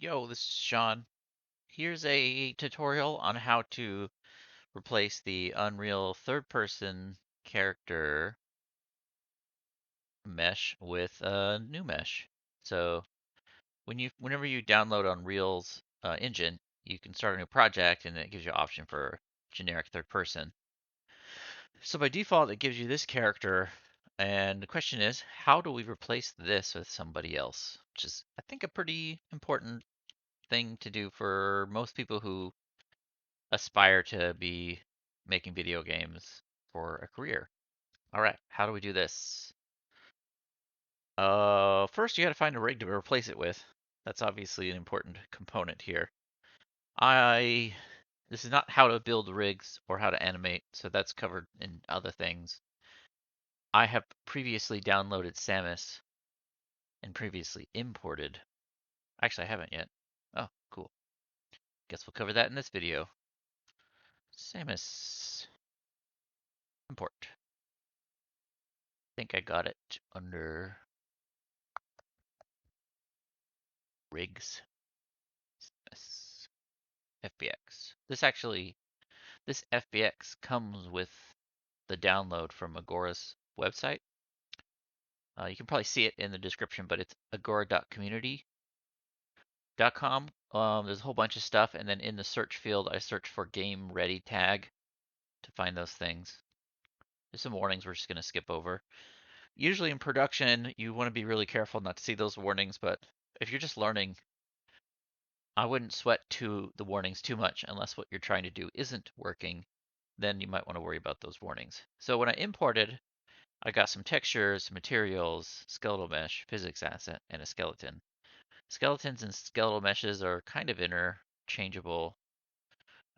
Yo, this is Sean. Here's a tutorial on how to replace the Unreal third-person character mesh with a new mesh. So whenever you download Unreal's engine, you can start a new project, and it gives you an option for generic third person. So by default, it gives you this character, and the question is, how do we replace this with somebody else? Which is, I think, a pretty important thing to do for most people who aspire to be making video games for a career. All right, how do we do this? First you got to find a rig to replace it with. That's obviously an important component here. I This is not how to build rigs or how to animate, so that's covered in other things. I have previously downloaded Samus and previously imported. Actually, I haven't yet. Oh, cool. Guess we'll cover that in this video. Samus import. I think I got it under rigs. FBX. This FBX comes with the download from Agora's website. You can probably see it in the description, but it's agora.community.com. There's a whole bunch of stuff, and then in the search field, I search for game ready tag to find those things. There's some warnings we're just going to skip over. Usually in production, you want to be really careful not to see those warnings, but if you're just learning, I wouldn't sweat the warnings too much unless what you're trying to do isn't working. Then you might want to worry about those warnings. So when I imported, I got some textures, materials, skeletal mesh, physics asset, and a skeleton. Skeletons and skeletal meshes are kind of interchangeable.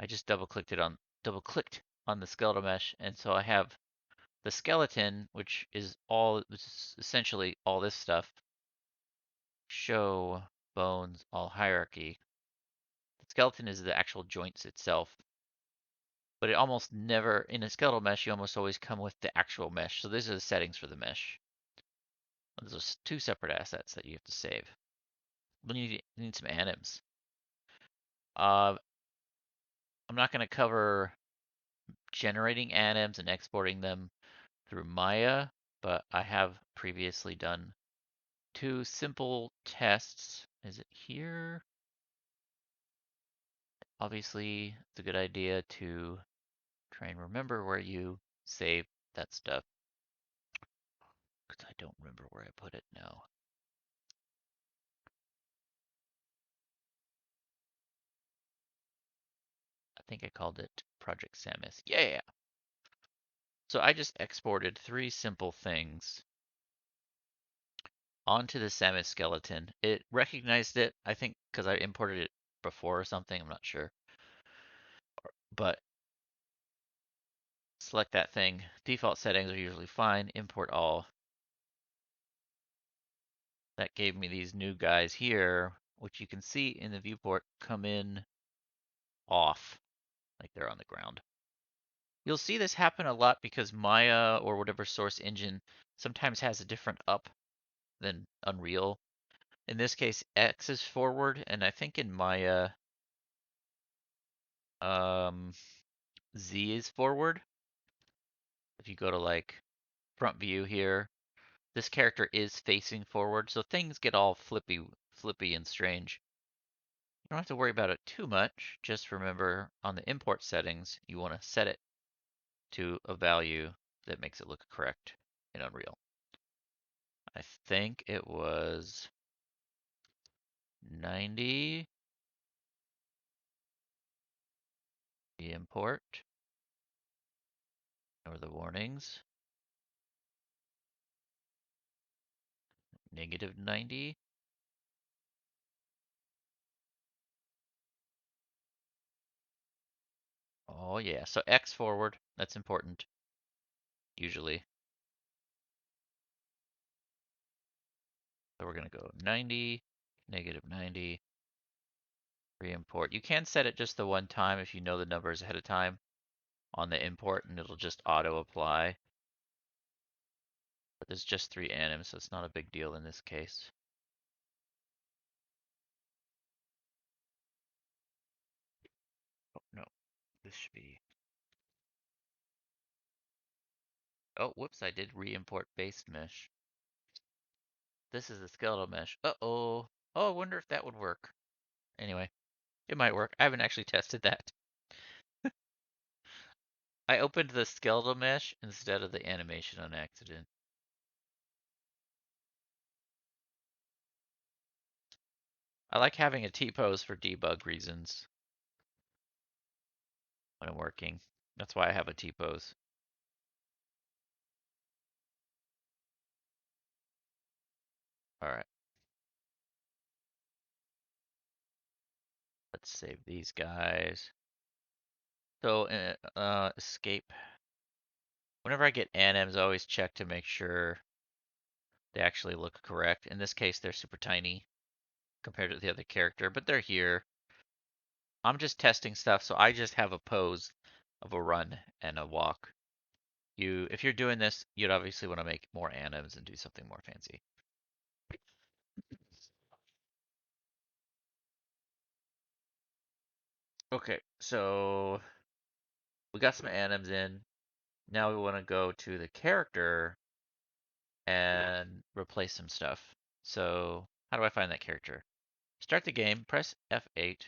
I just double clicked on the skeletal mesh, and so I have the skeleton, which is essentially all this stuff. Show bones, all hierarchy. The skeleton is the actual joints itself, but it almost never, in a skeletal mesh, you almost always come with the actual mesh. So these are the settings for the mesh. Those are two separate assets that you have to save. You need some anims. Uh, I'm not going to cover generating anims and exporting them through Maya, but I have previously done two simple tests. Is it here? Obviously, it's a good idea to try and remember where you save that stuff, because I don't remember where I put it now. I think I called it Project Samus. Yeah! So I just exported three simple things onto the Samus skeleton. It recognized it, I think, because I imported it before or something. I'm not sure. But select that thing. Default settings are usually fine. Import all. That gave me these new guys here, which you can see in the viewport come in off, like they're on the ground. You'll see this happen a lot because Maya or whatever source engine sometimes has a different up than Unreal. In this case, X is forward, and I think in Maya, um, Z is forward. If you go to like front view here, this character is facing forward, so things get all flippy and strange. You don't have to worry about it too much. Just remember on the import settings, you want to set it to a value that makes it look correct in Unreal. I think it was 90. The import or the warnings. Negative 90. Oh yeah, so X forward, that's important, usually. So we're gonna go 90, negative 90, re-import. You can set it just the one time if you know the numbers ahead of time on the import, and it'll just auto apply. But there's just 3 anims, so it's not a big deal in this case. this should be. Oh, whoops, I did re-import base mesh. This is the skeletal mesh. Uh-oh. Oh, I wonder if that would work. Anyway, it might work. I haven't actually tested that. I opened the skeletal mesh instead of the animation on accident. I like having a T-pose for debug reasons when I'm working. That's why I have a T-pose. All right. Let's save these guys. So, escape. Whenever I get anims, I always check to make sure they actually look correct. In this case, they're super tiny compared to the other character, but they're here. I'm just testing stuff, so I just have a pose of a run and a walk. If you're doing this, you'd obviously want to make more anims and do something more fancy. Okay, so we got some anims in. Now we want to go to the character and replace some stuff. So how do I find that character? Start the game, press F8,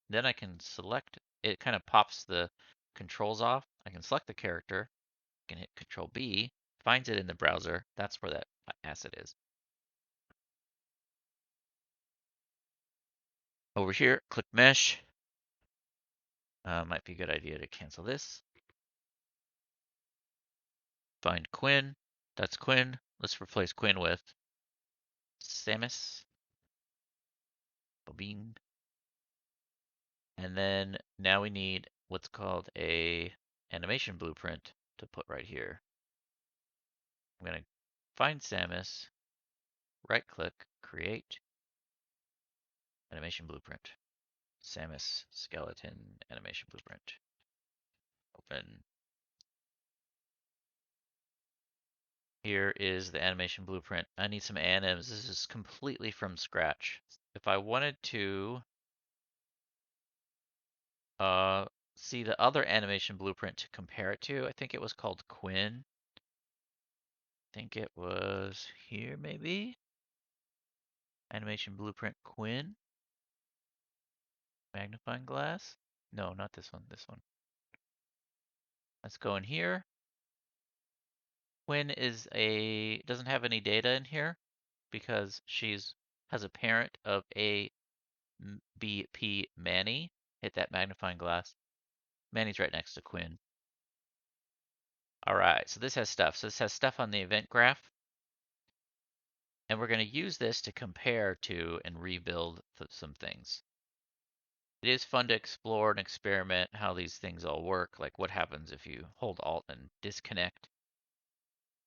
then I can select, it kind of pops the controls off. I can select the character, I can hit Control B, finds it in the browser. That's where that asset is. Over here, click Mesh. Might be a good idea to cancel this. Find Quinn. That's Quinn. Let's replace Quinn with Samus. Bobine. And then now we need what's called a animation blueprint to put right here. I'm going to find Samus, right click, create animation blueprint. Samus skeleton animation blueprint. Open. Here is the animation blueprint. I need some anims. This is completely from scratch. If I wanted to uh, see the other animation blueprint to compare it to, I think it was called Quinn. I think it was here maybe. Animation blueprint Quinn. Magnifying glass. No, not this one. This one. Let's go in here. Quinn doesn't have any data in here because has a parent of A B P Manny. Hit that magnifying glass. Manny's right next to Quinn. All right, so this has stuff. So this has stuff on the event graph, and we're going to use this to compare to and rebuild some things. It is fun to explore and experiment how these things all work, like what happens if you hold Alt and disconnect.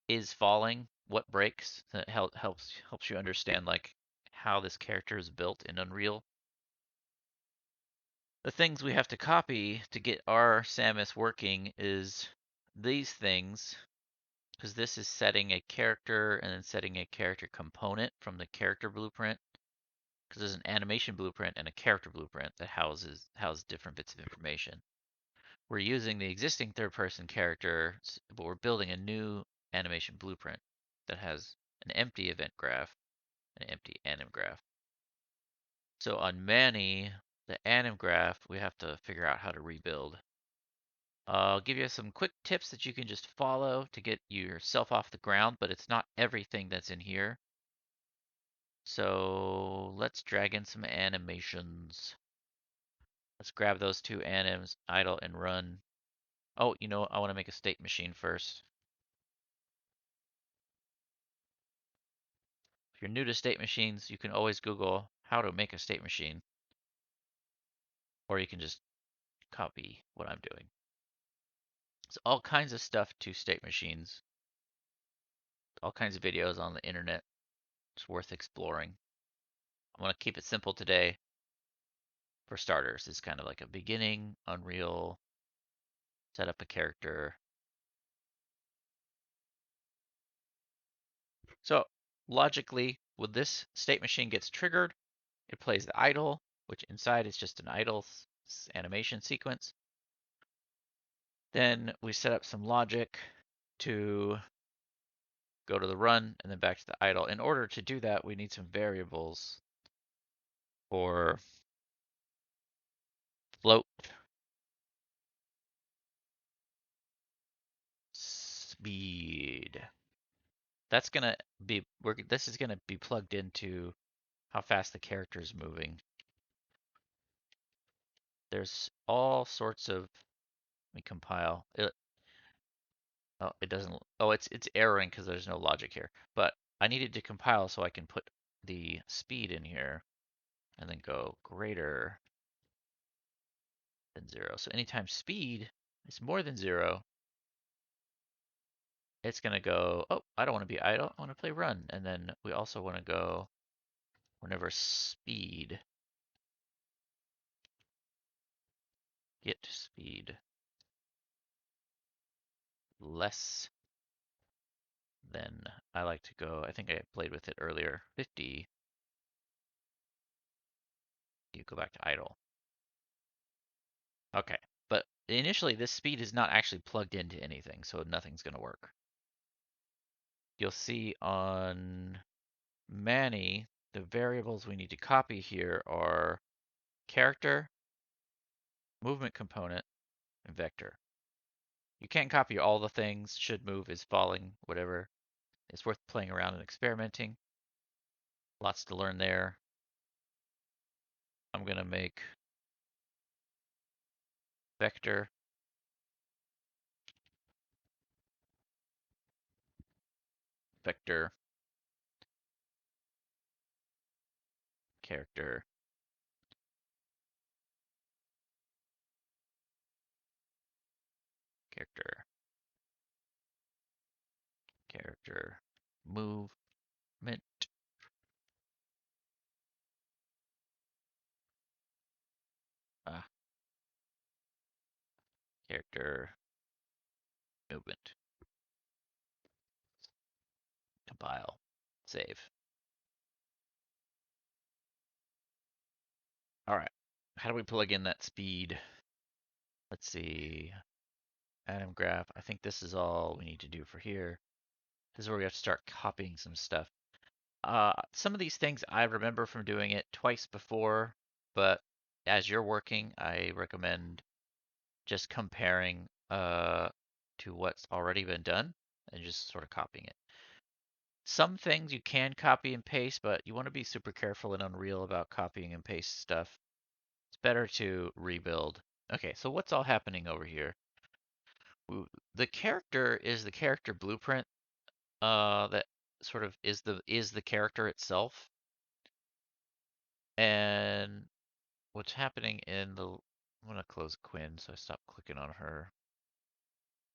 Is falling what breaks? That helps you understand like how this character is built in Unreal. The things we have to copy to get our Samus working is these things, because this is setting a character and then setting a character component from the character blueprint. Because there's an animation blueprint and a character blueprint that houses different bits of information. We're using the existing third-person character, but we're building a new animation blueprint that has an empty event graph and an empty anim graph. So on Manny, the anim graph, we have to figure out how to rebuild. I'll give you some quick tips that you can just follow to get yourself off the ground, but it's not everything that's in here. So let's drag in some animations. Let's grab those two anims, idle and run. Oh, I want to make a state machine first. If you're new to state machines, you can always Google how to make a state machine, or you can just copy what I'm doing. There's all kinds of stuff to state machines, all kinds of videos on the internet. It's worth exploring. I want to keep it simple today. For starters, it's kind of like a beginning, Unreal, set up a character. So logically, when this state machine gets triggered, it plays the idle, which inside is just an idle animation sequence. Then we set up some logic to go to the run and then back to the idle. In order to do that, we need some variables for float speed. That's gonna be this is gonna be plugged into how fast the character is moving. There's all sorts of, let me compile. Oh, it doesn't. Oh, it's erroring because there's no logic here. But I needed to compile so I can put the speed in here and then go greater than 0. So anytime speed is more than 0, it's gonna go, oh, I don't want to be idle. I want to play run. And then we also want to go whenever speed, get speed less than, I like to go, I think I played with it earlier, 50, you go back to idle. Okay, but initially this speed is not actually plugged into anything, so nothing's going to work. You'll see on Manny, the variables we need to copy here are character, movement component, and vector. You can't copy all the things, should move, is falling, whatever. It's worth playing around and experimenting. Lots to learn there. I'm going to make vector, vector, character, character, character, movement, ah, character, movement, compile, save. All right. How do we plug in that speed? Let's see. Atom graph. I think this is all we need to do for here. This is where we have to start copying some stuff. Some of these things I remember from doing it twice before, but as you're working, I recommend just comparing to what's already been done and just sort of copying it. Some things you can copy and paste, but you want to be super careful and Unreal about copying and paste stuff. It's better to rebuild. Okay, so what's all happening over here? The character is the character blueprint that sort of is the character itself. And what's happening in the, I'm gonna close Quinn so I stop clicking on her.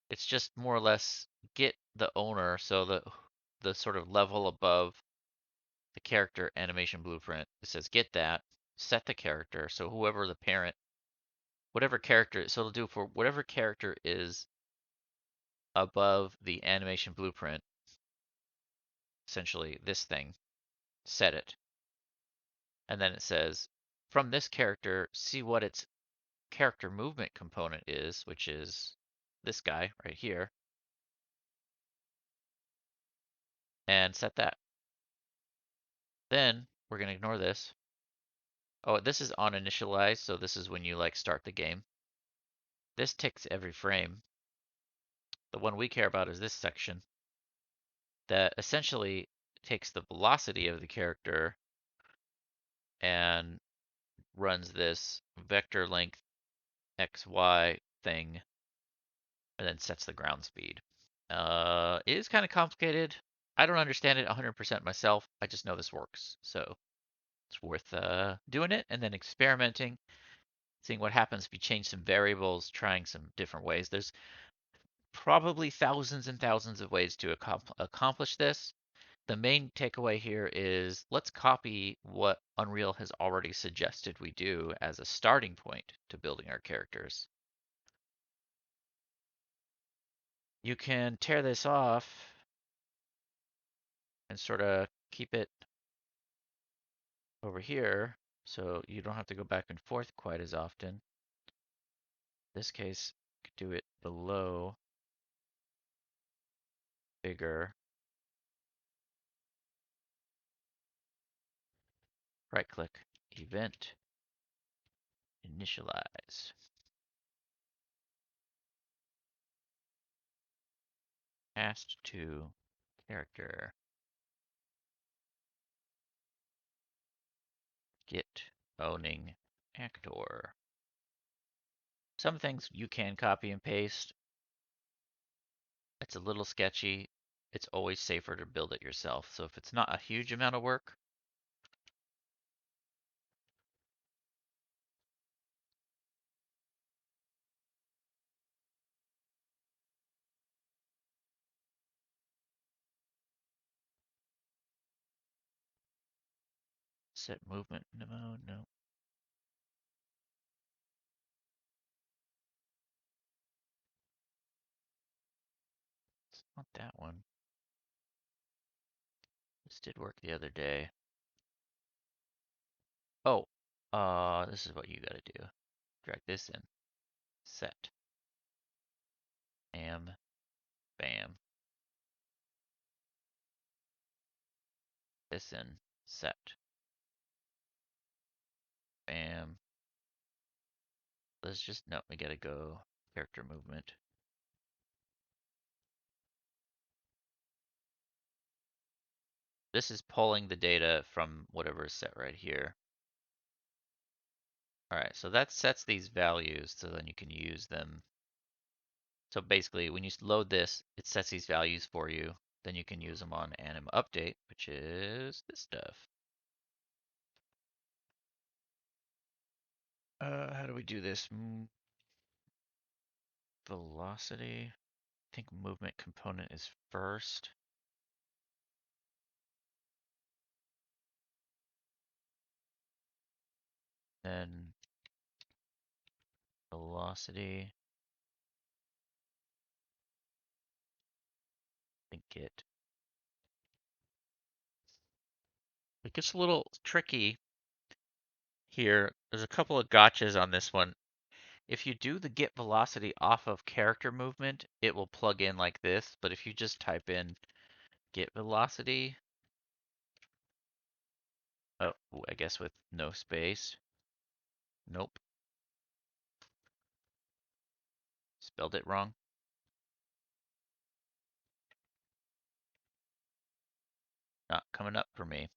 It's just more or less get the owner, so the sort of level above the character animation blueprint. It says get that, set the character. So whoever the parent, whatever character, so it'll do for whatever character is above the animation blueprint, essentially this thing, set it. And then it says from this character, see what its character movement component is, which is this guy right here, and set that. Then we're going to ignore this. Oh, this is on initialize, so this is when you like start the game. This ticks every frame. The one we care about is this section that essentially takes the velocity of the character and runs this vector length XY thing and then sets the ground speed. It is kind of complicated. I don't understand it 100% myself. I just know this works. So it's worth doing it and then experimenting, seeing what happens if you change some variables, trying some different ways. There's probably thousands and thousands of ways to accomplish this. The main takeaway here is let's copy what Unreal has already suggested we do as a starting point to building our characters. You can tear this off and sort of keep it over here so you don't have to go back and forth quite as often. In this case, Could do it below, bigger. Right click, event, initialize. Cast to character. Get owning actor. Some things you can copy and paste. It's a little sketchy. It's always safer to build it yourself. So if it's not a huge amount of work, set movement mode, no. It's not that one. This did work the other day. Oh, this is what you gotta do. Drag this in. Set. Bam. Bam. This in. Set. Bam. Let's just, no, we gotta go character movement. This is pulling the data from whatever is set right here. All right, so that sets these values so then you can use them. So basically, when you load this, it sets these values for you. Then you can use them on anim update, which is this stuff. How do we do this? Velocity. I think movement component is first. Then velocity. I think it gets a little tricky here. There's a couple of gotchas on this one. If you do the get velocity off of character movement, it will plug in like this. But if you just type in get velocity, oh, I guess with no space. Nope. Spelled it wrong. Not coming up for me.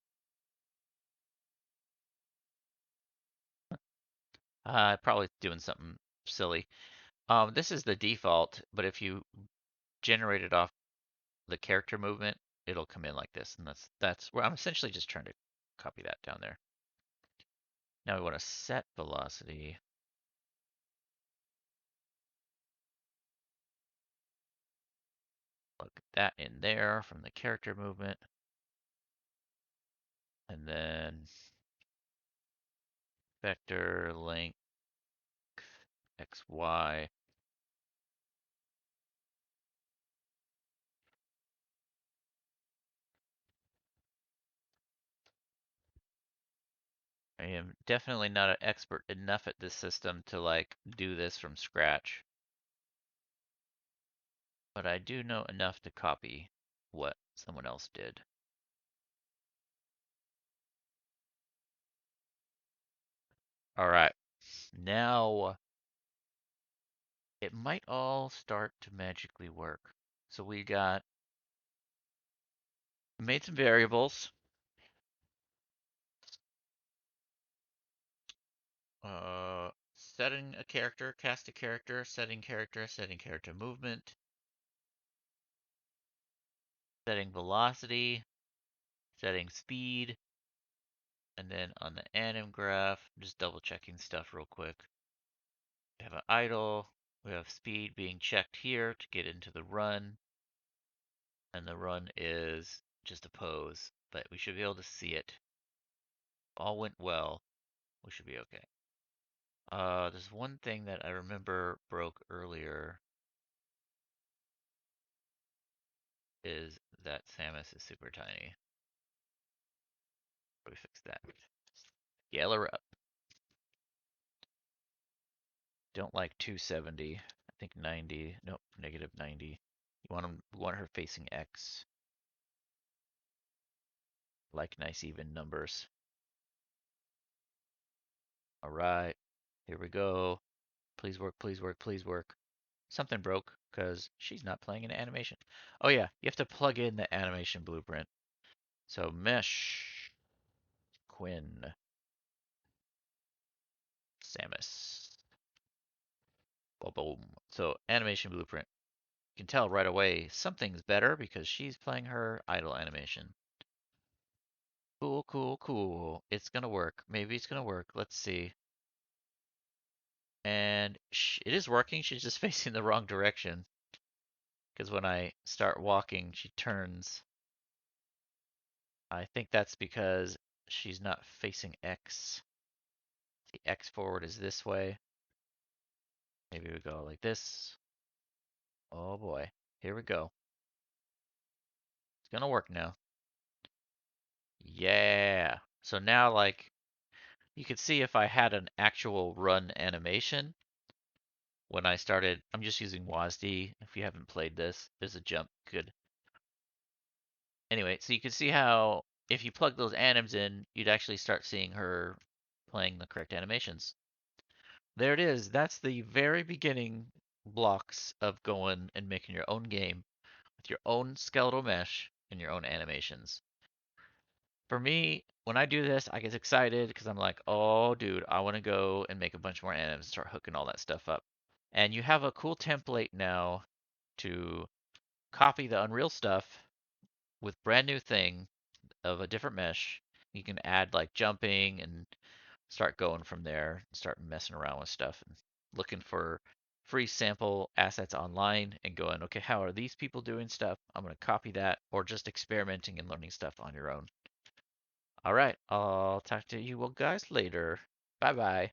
Probably doing something silly. This is the default, but if you generate it off the character movement, it'll come in like this, and that's where I'm essentially just trying to copy that down there. Now we want to set velocity. Plug that in there from the character movement. And then vector length xy. I am definitely not an expert enough at this system to like do this from scratch. But I do know enough to copy what someone else did. All right, now it might all start to magically work. So we made some variables. Setting a character, cast a character, setting character movement, setting velocity, setting speed, and then on the anim graph, just double checking stuff real quick. We have an idle, we have speed being checked here to get into the run, and the run is just a pose, but we should be able to see it. All went well, we should be okay. There's one thing that I remember broke earlier is that Samus is super tiny. How do we fix that? Scale her up. Don't like 270. think 90. Nope, negative 90. You want her facing X. Like nice even numbers. All right, here we go. Please work, please work, please work. Something broke because she's not playing an animation. Oh yeah, you have to plug in the animation blueprint. So mesh, Quinn, Samus. Boom, boom. So animation blueprint. You can tell right away something's better because she's playing her idle animation. Cool, cool, cool. It's gonna work. Maybe it's gonna work. Let's see. And it is working. She's just facing the wrong direction. Because when I start walking, she turns. I think that's because she's not facing X. The X forward is this way. Maybe we go like this. Oh boy. Here we go. It's gonna work now. Yeah. So now, like, you could see if I had an actual run animation when I started. I'm just using WASD. If you haven't played this, there's a jump. Good. Anyway, so you can see how if you plug those anims in, you'd actually start seeing her playing the correct animations. There it is. That's the very beginning blocks of going and making your own game with your own skeletal mesh and your own animations. For me, when I do this, I get excited because I'm like, oh, dude, I want to go and make a bunch more anims and start hooking all that stuff up. And you have a cool template now to copy the Unreal stuff with brand new thing of a different mesh. You can add like jumping and start going from there and start messing around with stuff and looking for free sample assets online and going, okay, how are these people doing stuff? I'm going to copy that, or just experimenting and learning stuff on your own. All right, I'll talk to you guys later. Bye bye.